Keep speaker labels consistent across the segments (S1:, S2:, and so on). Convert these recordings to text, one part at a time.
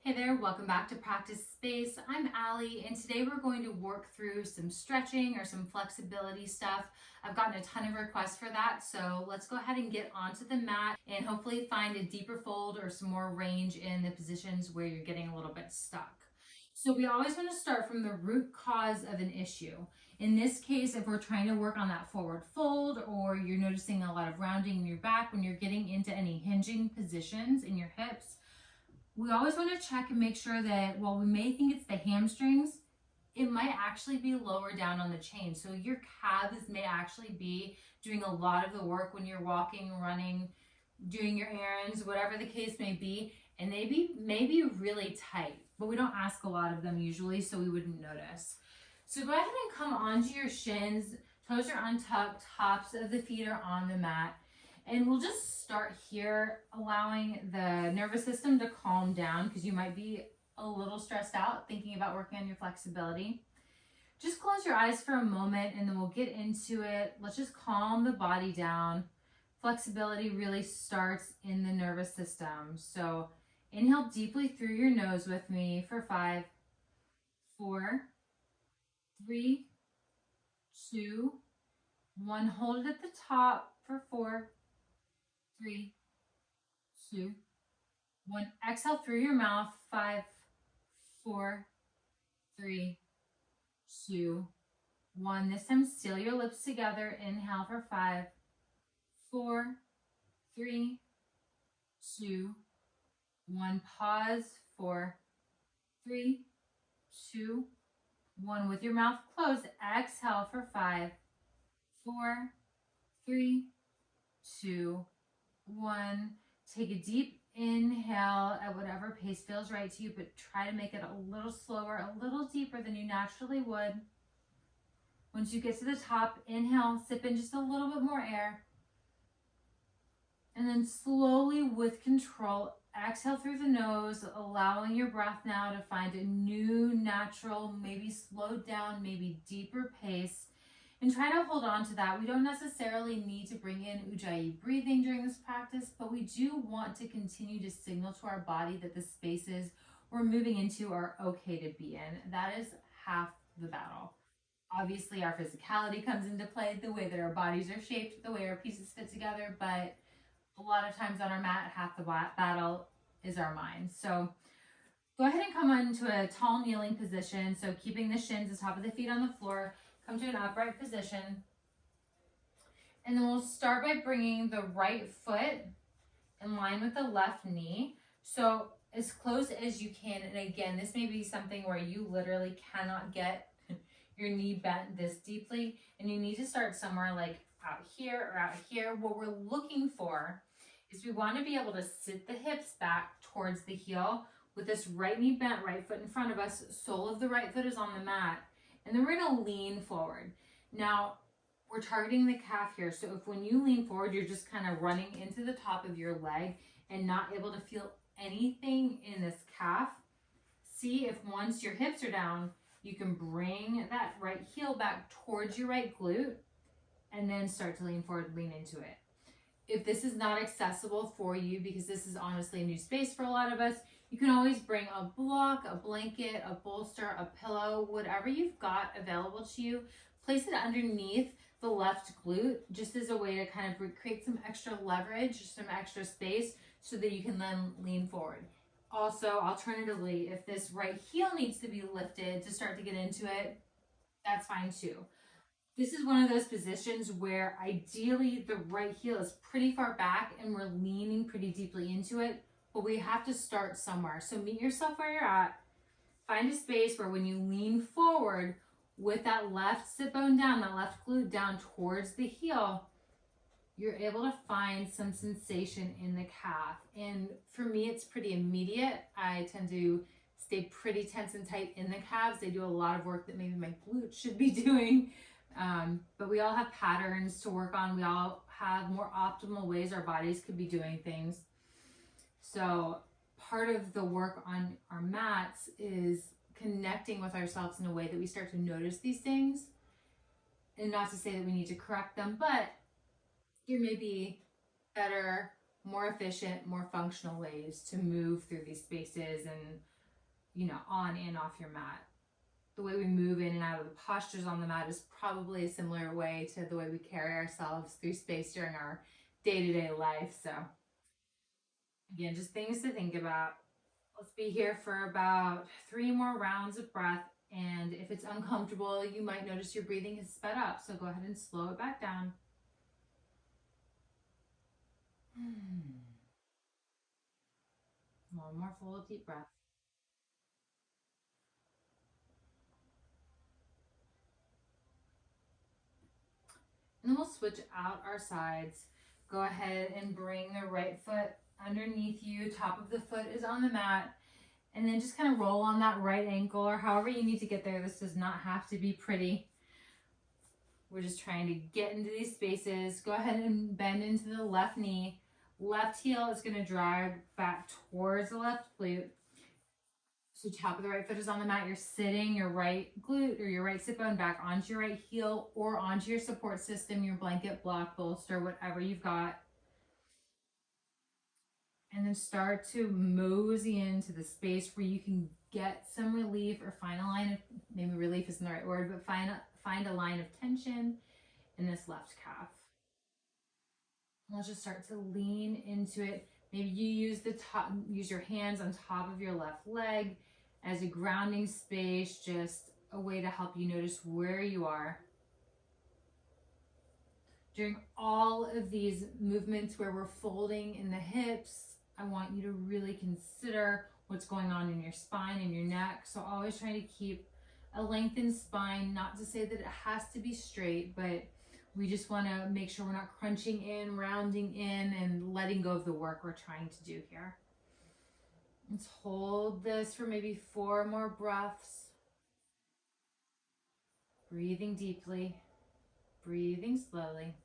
S1: Hey there, welcome back to Practice Space. I'm Allie, and today we're going to work through some stretching or some flexibility stuff. I've gotten a ton of requests for that, so let's go ahead and get onto the mat and hopefully find a deeper fold or some more range in the positions where you're getting a little bit stuck. So we always want to start from the root cause of an issue. In this case, if we're trying to work on that forward fold or you're noticing a lot of rounding in your back when you're getting into any hinging positions in your hips, we always want to check and make sure that while we may think it's the hamstrings, it might actually be lower down on the chain. So your calves may actually be doing a lot of the work when you're walking, running, doing your errands, whatever the case may be, and they may be really tight, but we don't ask a lot of them usually, so we wouldn't notice. So go ahead and come onto your shins, toes are untucked, tops of the feet are on the mat. And we'll just start here, allowing the nervous system to calm down because you might be a little stressed out thinking about working on your flexibility. Just close your eyes for a moment and then we'll get into it. Let's just calm the body down. Flexibility really starts in the nervous system. So inhale deeply through your nose with me for 5, 4, 3, 2, 1. Hold it at the top for 4, 3, 2, 1. Exhale through your mouth. 5, 4, 3, 2, 1. This time, seal your lips together. Inhale for 5, 4, 3, 2, 1. Pause. 4, 3, 2, 1. With your mouth closed, exhale for 5, 4, 3, 2, 1. Take a deep inhale at whatever pace feels right to you, but try to make it a little slower, a little deeper than you naturally would. Once you get to the top, inhale, sip in just a little bit more air. And then slowly, with control, exhale through the nose, allowing your breath now to find a new, natural, maybe slowed down, maybe deeper pace. And try to hold on to that. We don't necessarily need to bring in Ujjayi breathing during this practice, but we do want to continue to signal to our body that the spaces we're moving into are okay to be in. That is half the battle. Obviously, our physicality comes into play, the way that our bodies are shaped, the way our pieces fit together, but a lot of times on our mat, half the battle is our mind. So go ahead and come onto a tall kneeling position. So keeping the shins, the top of the feet on the floor. Come to an upright position. And then we'll start by bringing the right foot in line with the left knee. So as close as you can. And again, this may be something where you literally cannot get your knee bent this deeply. And you need to start somewhere like out here or out here. What we're looking for is we want to be able to sit the hips back towards the heel with this right knee bent, right foot in front of us. Sole of the right foot is on the mat. And then we're going to lean forward. Now, we're targeting the calf here. So if when you lean forward, you're just kind of running into the top of your leg and not able to feel anything in this calf, see if once your hips are down, you can bring that right heel back towards your right glute and then start to lean forward, lean into it. If this is not accessible for you, because this is honestly a new space for a lot of us, you can always bring a block, a blanket, a bolster, a pillow, whatever you've got available to you. Place it underneath the left glute just as a way to kind of create some extra leverage, some extra space so that you can then lean forward. Also, alternatively, if this right heel needs to be lifted to start to get into it, that's fine too. This is one of those positions where ideally the right heel is pretty far back and we're leaning pretty deeply into it, but we have to start somewhere. So meet yourself where you're at. Find a space where when you lean forward with that left sit bone down, that left glute down towards the heel, you're able to find some sensation in the calf. And for me, it's pretty immediate. I tend to stay pretty tense and tight in the calves. They do a lot of work that maybe my glutes should be doing. But we all have patterns to work on. We all have more optimal ways our bodies could be doing things. So part of the work on our mats is connecting with ourselves in a way that we start to notice these things. And not to say that we need to correct them, but there may be better, more efficient, more functional ways to move through these spaces and on and off your mat. The way we move in and out of the postures on the mat is probably a similar way to the way we carry ourselves through space during our day-to-day life. So again, just things to think about. Let's be here for about 3 more rounds of breath. And if it's uncomfortable, you might notice your breathing has sped up. So go ahead and slow it back down. One more full deep breath. And then we'll switch out our sides. Go ahead and bring the right foot underneath you. Top of the foot is on the mat. And then just kind of roll on that right ankle or however you need to get there. This does not have to be pretty. We're just trying to get into these spaces. Go ahead and bend into the left knee. Left heel is going to drive back towards the left glute. So top of the right foot is on the mat. You're sitting your right glute or your right sit bone back onto your right heel or onto your support system, your blanket, block, bolster, whatever you've got. And then start to mosey into the space where you can get some relief or find a line of, maybe relief isn't the right word, but find a line of tension in this left calf. Let's just start to lean into it. Maybe you use your hands on top of your left leg as a grounding space, just a way to help you notice where you are. During all of these movements where we're folding in the hips, I want you to really consider what's going on in your spine and your neck. So always trying to keep a lengthened spine, not to say that it has to be straight, but we just want to make sure we're not crunching in, rounding in, and letting go of the work we're trying to do here. Let's hold this for maybe 4 more breaths. Breathing deeply, breathing slowly.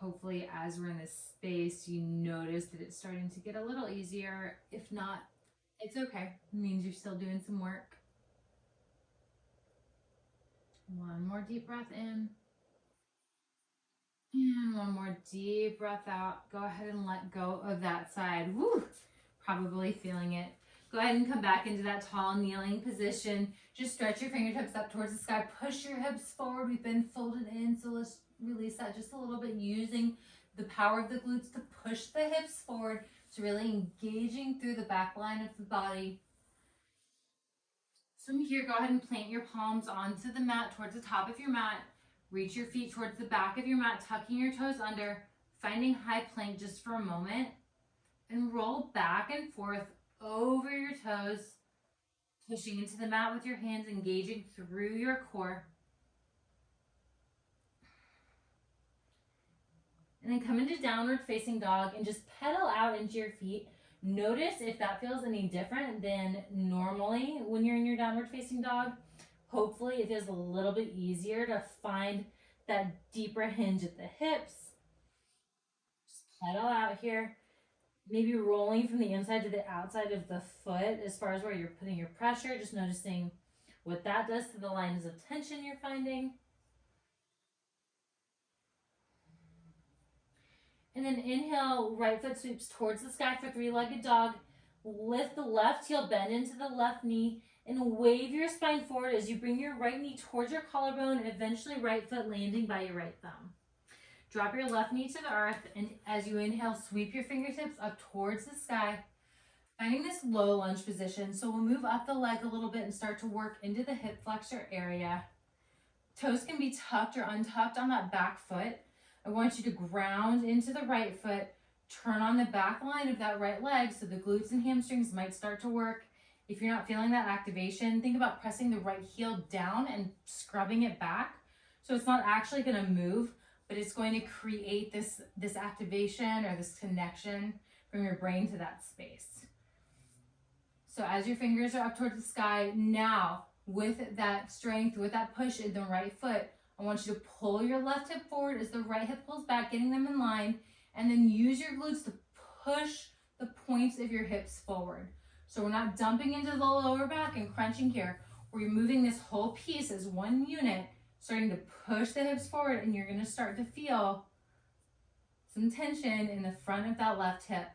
S1: Hopefully, as we're in this space, you notice that it's starting to get a little easier. If not, it's okay. It means you're still doing some work. One more deep breath in. And one more deep breath out. Go ahead and let go of that side. Woo! Probably feeling it. Go ahead and come back into that tall kneeling position. Just stretch your fingertips up towards the sky. Push your hips forward. We've been folded in, so let's release that just a little bit, using the power of the glutes to push the hips forward. So really engaging through the back line of the body. So from here, go ahead and plant your palms onto the mat towards the top of your mat. Reach your feet towards the back of your mat, tucking your toes under, finding high plank just for a moment, and roll back and forth over your toes, pushing into the mat with your hands, engaging through your core. And then come into downward facing dog and just pedal out into your feet. Notice if that feels any different than normally when you're in your downward facing dog. Hopefully it feels a little bit easier to find that deeper hinge at the hips. Just pedal out here. Maybe rolling from the inside to the outside of the foot as far as where you're putting your pressure. Just noticing what that does to the lines of tension you're finding. And then inhale, right foot sweeps towards the sky for 3-legged dog. Lift the left heel, bend into the left knee, and wave your spine forward as you bring your right knee towards your collarbone and eventually right foot landing by your right thumb. Drop your left knee to the earth, and as you inhale, sweep your fingertips up towards the sky, finding this low lunge position. So we'll move up the leg a little bit and start to work into the hip flexor area. Toes can be tucked or untucked on that back foot. I want you to ground into the right foot, turn on the back line of that right leg so the glutes and hamstrings might start to work. If you're not feeling that activation, think about pressing the right heel down and scrubbing it back. So it's not actually going to move, but it's going to create this activation or this connection from your brain to that space. So as your fingers are up towards the sky, now with that strength, with that push in the right foot, I want you to pull your left hip forward as the right hip pulls back, getting them in line, and then use your glutes to push the points of your hips forward. So we're not dumping into the lower back and crunching here. where you're moving this whole piece as one unit, starting to push the hips forward, and you're gonna start to feel some tension in the front of that left hip.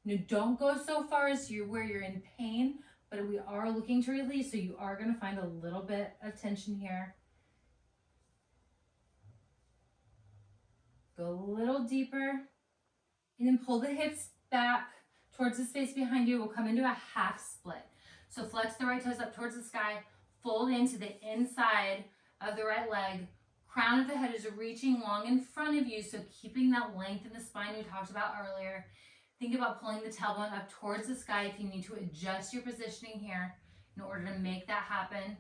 S1: Now, don't go so far as where you're in pain, but we are looking to release, so you are gonna find a little bit of tension here. Go a little deeper, and then pull the hips back towards the space behind you. We'll come into a half split. So flex the right toes up towards the sky, fold into the inside of the right leg. Crown of the head is reaching long in front of you, so keeping that length in the spine we talked about earlier. Think about pulling the tailbone up towards the sky if you need to adjust your positioning here in order to make that happen.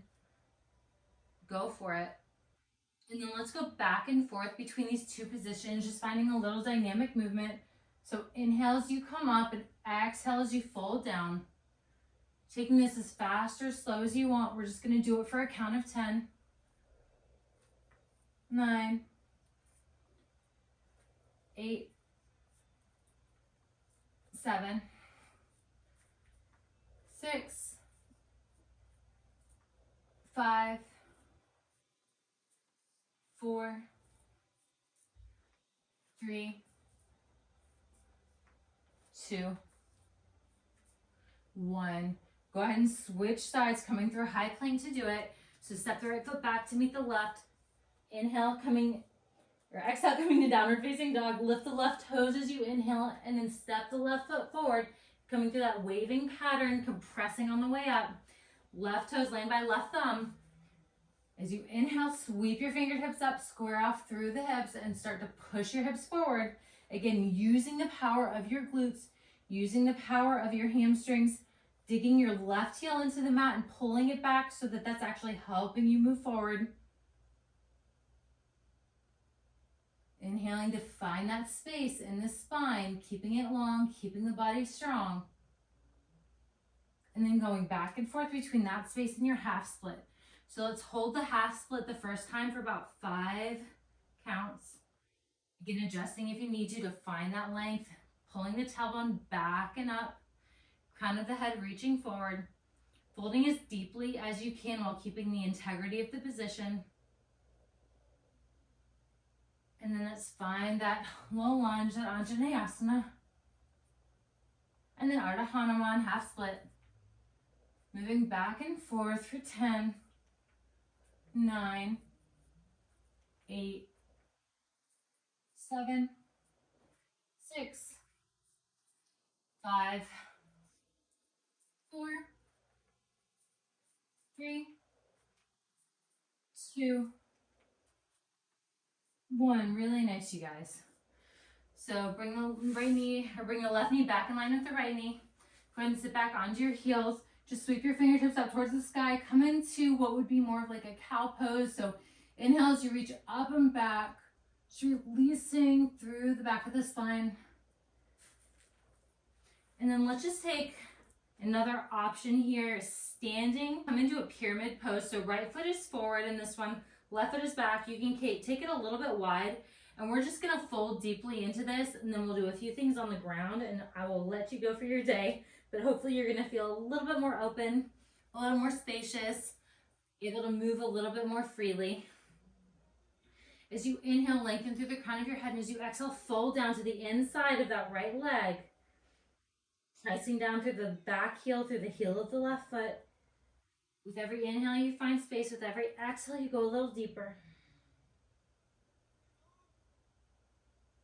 S1: Go for it. And then let's go back and forth between these two positions, just finding a little dynamic movement. So inhale as you come up and exhale as you fold down. Taking this as fast or slow as you want. We're just going to do it for a count of 10. 9, 8, 7, 6, 5, 4, 3, 2, 1. Go ahead and switch sides, coming through high plank to do it. So step the right foot back to meet the left. Inhale, exhale, coming to downward facing dog. Lift the left toes as you inhale, and then step the left foot forward, coming through that waving pattern, compressing on the way up. Left toes laying by left thumb. As you inhale, sweep your fingertips up, square off through the hips, and start to push your hips forward. Again, using the power of your glutes, using the power of your hamstrings, digging your left heel into the mat and pulling it back so that that's actually helping you move forward. Inhaling to find that space in the spine, keeping it long, keeping the body strong. And then going back and forth between that space and your half split. So let's hold the half split the first time for about 5 counts. Again, adjusting if you need to find that length, pulling the tailbone back and up, crown of the head reaching forward, folding as deeply as you can while keeping the integrity of the position. And then let's find that low lunge, that Anjaneyasana. And then Ardha Hanuman, half split. Moving back and forth for 10, 9, 8, 7, 6, 5, 4, 3, 2, 1. Really nice, you guys. So bring the left knee back in line with the right knee. Go ahead and sit back onto your heels. Just sweep your fingertips up towards the sky. Come into what would be more of like a cow pose. So inhale as you reach up and back, just releasing through the back of the spine. And then let's just take another option here, standing. Come into a pyramid pose. So right foot is forward in this one. Left foot is back. You can take it a little bit wide, and we're just gonna fold deeply into this, and then we'll do a few things on the ground, and I will let you go for your day, but hopefully you're gonna feel a little bit more open, a little more spacious, able to move a little bit more freely. As you inhale, lengthen through the crown of your head, and as you exhale, fold down to the inside of that right leg, pressing down through the back heel, through the heel of the left foot. With every inhale, you find space. With every exhale, you go a little deeper.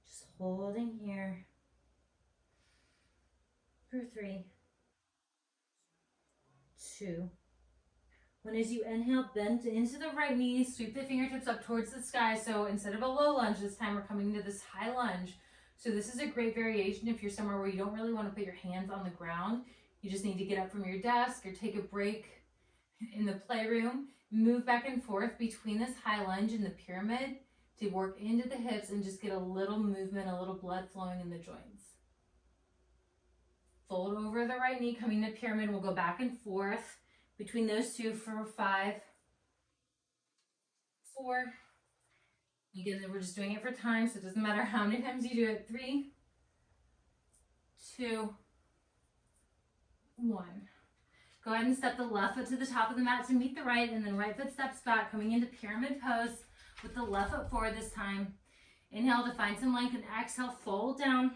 S1: Just holding here for 3, 2, 1. As you inhale, bend into the right knee, sweep the fingertips up towards the sky. So instead of a low lunge, this time we're coming to this high lunge. So this is a great variation if you're somewhere where you don't really want to put your hands on the ground. You just need to get up from your desk or take a break in the playroom, move back and forth between this high lunge and the pyramid to work into the hips and just get a little movement, a little blood flowing in the joints. Fold over the right knee, coming to pyramid. We'll go back and forth between those two for 5, 4. Again, we're just doing it for time, so it doesn't matter how many times you do it. 3, 2, 1. Go ahead and step the left foot to the top of the mat to meet the right, and then right foot steps back, coming into pyramid pose with the left foot forward this time. Inhale to find some length, and exhale, fold down.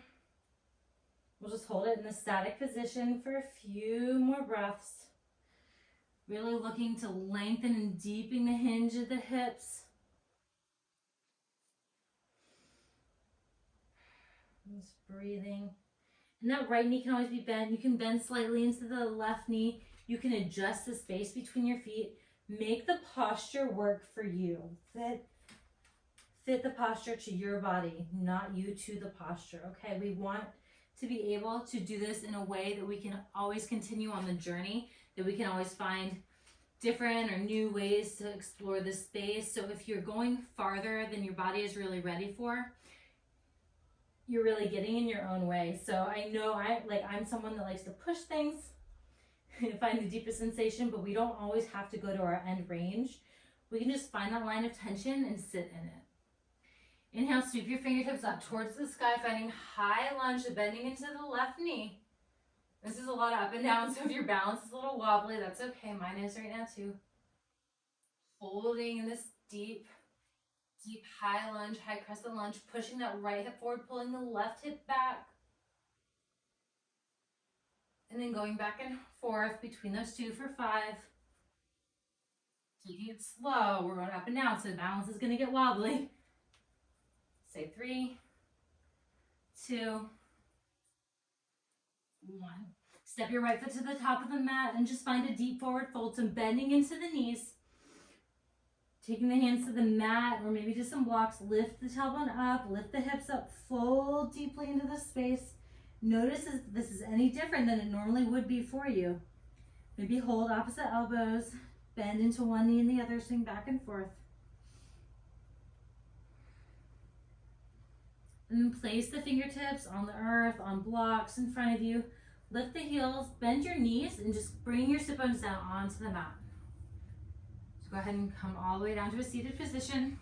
S1: We'll just hold it in the static position for a few more breaths. Really looking to lengthen and deepen the hinge of the hips. Just breathing. And that right knee can always be bent. You can bend slightly into the left knee. You can adjust the space between your feet. Make the posture work for you. Fit the posture to your body, not you to the posture, okay? We want to be able to do this in a way that we can always continue on the journey, that we can always find different or new ways to explore this space. So if you're going farther than your body is really ready for, you're really getting in your own way. So I know I'm someone that likes to push things and find the deepest sensation, but we don't always have to go to our end range. We can just find that line of tension and sit in it. Inhale, sweep your fingertips up towards the sky, finding high lunge, bending into the left knee. This is a lot of up and down, so if your balance is a little wobbly, that's okay. Mine is right now too. Holding in this deep high lunge, high crescent lunge, pushing that right hip forward, pulling the left hip back. And then going back and forth between those two for 5. Taking it slow, we're going up and down, so the balance is going to get wobbly. Say 3, 2, 1. Step your right foot to the top of the mat and just find a deep forward fold, some bending into the knees. Taking the hands to the mat or maybe to some blocks, lift the tailbone up, lift the hips up, fold deeply into the space. Notice if this is any different than it normally would be for you. Maybe hold opposite elbows, bend into one knee and the other, swing back and forth. And then place the fingertips on the earth, on blocks in front of you. Lift the heels, bend your knees, and just bring your sit bones down onto the mat. So go ahead and come all the way down to a seated position.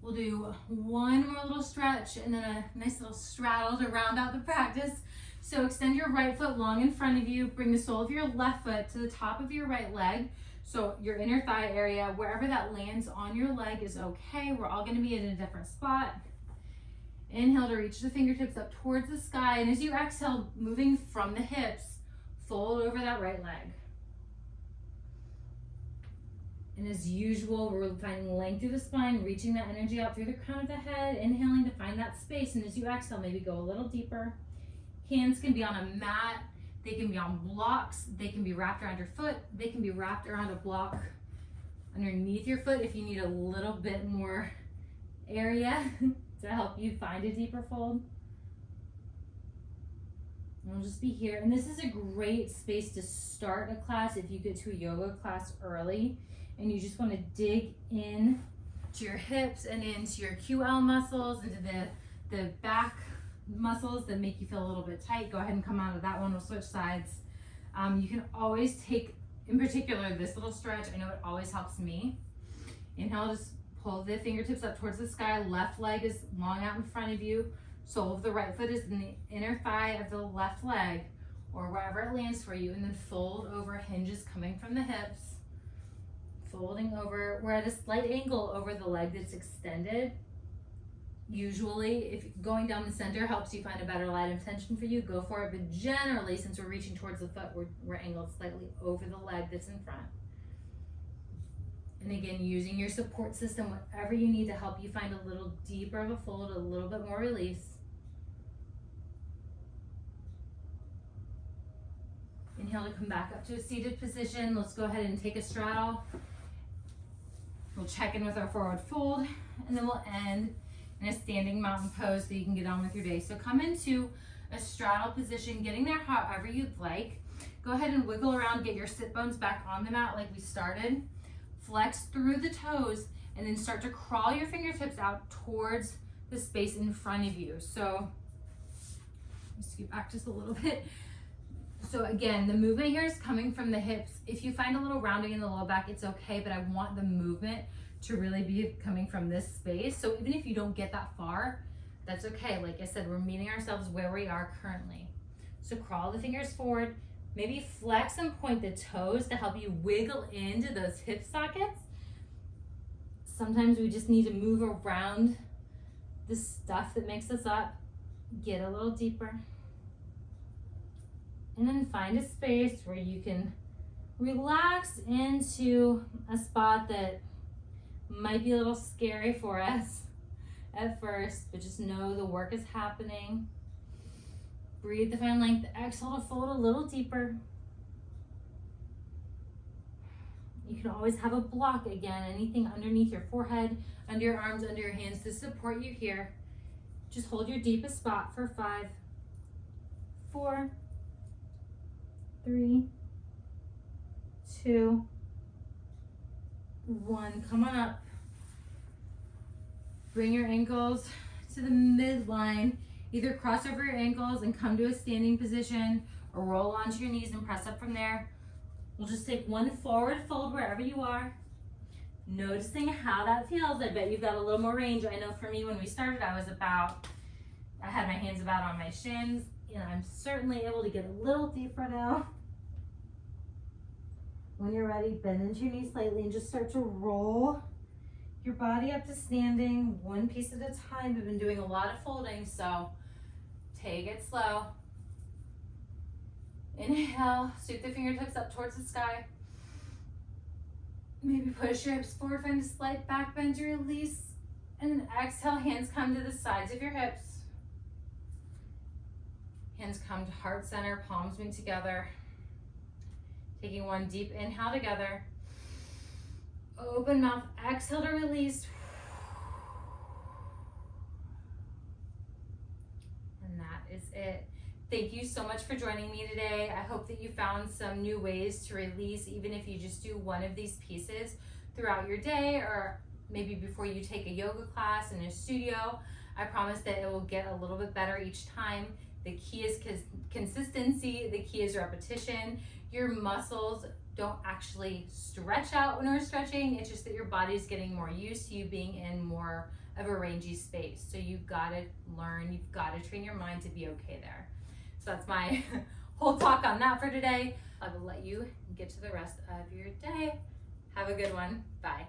S1: We'll do one more little stretch and then a nice little straddle to round out the practice. So extend your right foot long in front of you. Bring the sole of your left foot to the top of your right leg. So your inner thigh area, wherever that lands on your leg is okay. We're all going to be in a different spot. Inhale to reach the fingertips up towards the sky. And as you exhale, moving from the hips, fold over that right leg. And as usual, we're finding length through the spine, reaching that energy out through the crown of the head, inhaling to find that space. And as you exhale, maybe go a little deeper. Hands can be on a mat. They can be on blocks. They can be wrapped around your foot. They can be wrapped around a block underneath your foot if you need a little bit more area to help you find a deeper fold. And we'll just be here. And this is a great space to start a class if you get to a yoga class early and you just want to dig in to your hips and into your QL muscles, into the back muscles that make you feel a little bit tight. Go ahead and come out of that one. We'll switch sides. You can always take, in particular, this little stretch. I know it always helps me. Inhale, just pull the fingertips up towards the sky. Left leg is long out in front of you. Sole of the right foot is in the inner thigh of the left leg or wherever it lands for you. And then fold over, hinges coming from the hips. Folding over. We're at a slight angle over the leg that's extended. Usually, if going down the center helps you find a better line of tension for you, go for it. But generally, since we're reaching towards the foot, we're angled slightly over the leg that's in front. And again, using your support system, whatever you need to help you find a little deeper of a fold, a little bit more release. Inhale to come back up to a seated position. Let's go ahead and take a straddle. We'll check in with our forward fold, and then we'll end in a standing mountain pose so you can get on with your day. So come into a straddle position, getting there however you'd like. Go ahead and wiggle around, get your sit bones back on the mat like we started. Flex through the toes, and then start to crawl your fingertips out towards the space in front of you. So, let's scoot back just a little bit. So again, the movement here is coming from the hips. If you find a little rounding in the low back, it's okay, but I want the movement to really be coming from this space. So even if you don't get that far, that's okay. Like I said, we're meeting ourselves where we are currently. So crawl the fingers forward, Maybe flex and point the toes to help you wiggle into those hip sockets. Sometimes we just need to move around the stuff that makes us up. Get a little deeper. And then find a space where you can relax into a spot that might be a little scary for us at first, but just know the work is happening. Breathe to find length. Exhale to fold a little deeper. You can always have a block again, anything underneath your forehead, under your arms, under your hands to support you here. Just hold your deepest spot for 5, 4, 3, 2, 1. Come on up. Bring your ankles to the midline. Either cross over your ankles and come to a standing position, or roll onto your knees and press up from there. We'll just take one forward fold wherever you are. Noticing how that feels. I bet you've got a little more range. I know for me, when we started, I had my hands about on my shins, and I'm certainly able to get a little deeper now. When you're ready, bend into your knees slightly and just start to roll your body up to standing, one piece at a time. We've been doing a lot of folding, so take it slow. Inhale, sweep the fingertips up towards the sky. Maybe push your hips forward, find a slight back bend to release. And then exhale, hands come to the sides of your hips. Hands come to heart center, palms meet together. Taking one deep inhale together. Open mouth, exhale to release. And that is it. Thank you so much for joining me today. I hope that you found some new ways to release, even if you just do one of these pieces throughout your day, or maybe before you take a yoga class in a studio. I promise that it will get a little bit better each time. The key is consistency. The key is repetition. Your muscles don't actually stretch out when we're stretching. It's just that your body's getting more used to you being in more of a rangy space. So you've got to learn, you've got to train your mind to be okay there. So that's my whole talk on that for today. I will let you get to the rest of your day. Have a good one. Bye.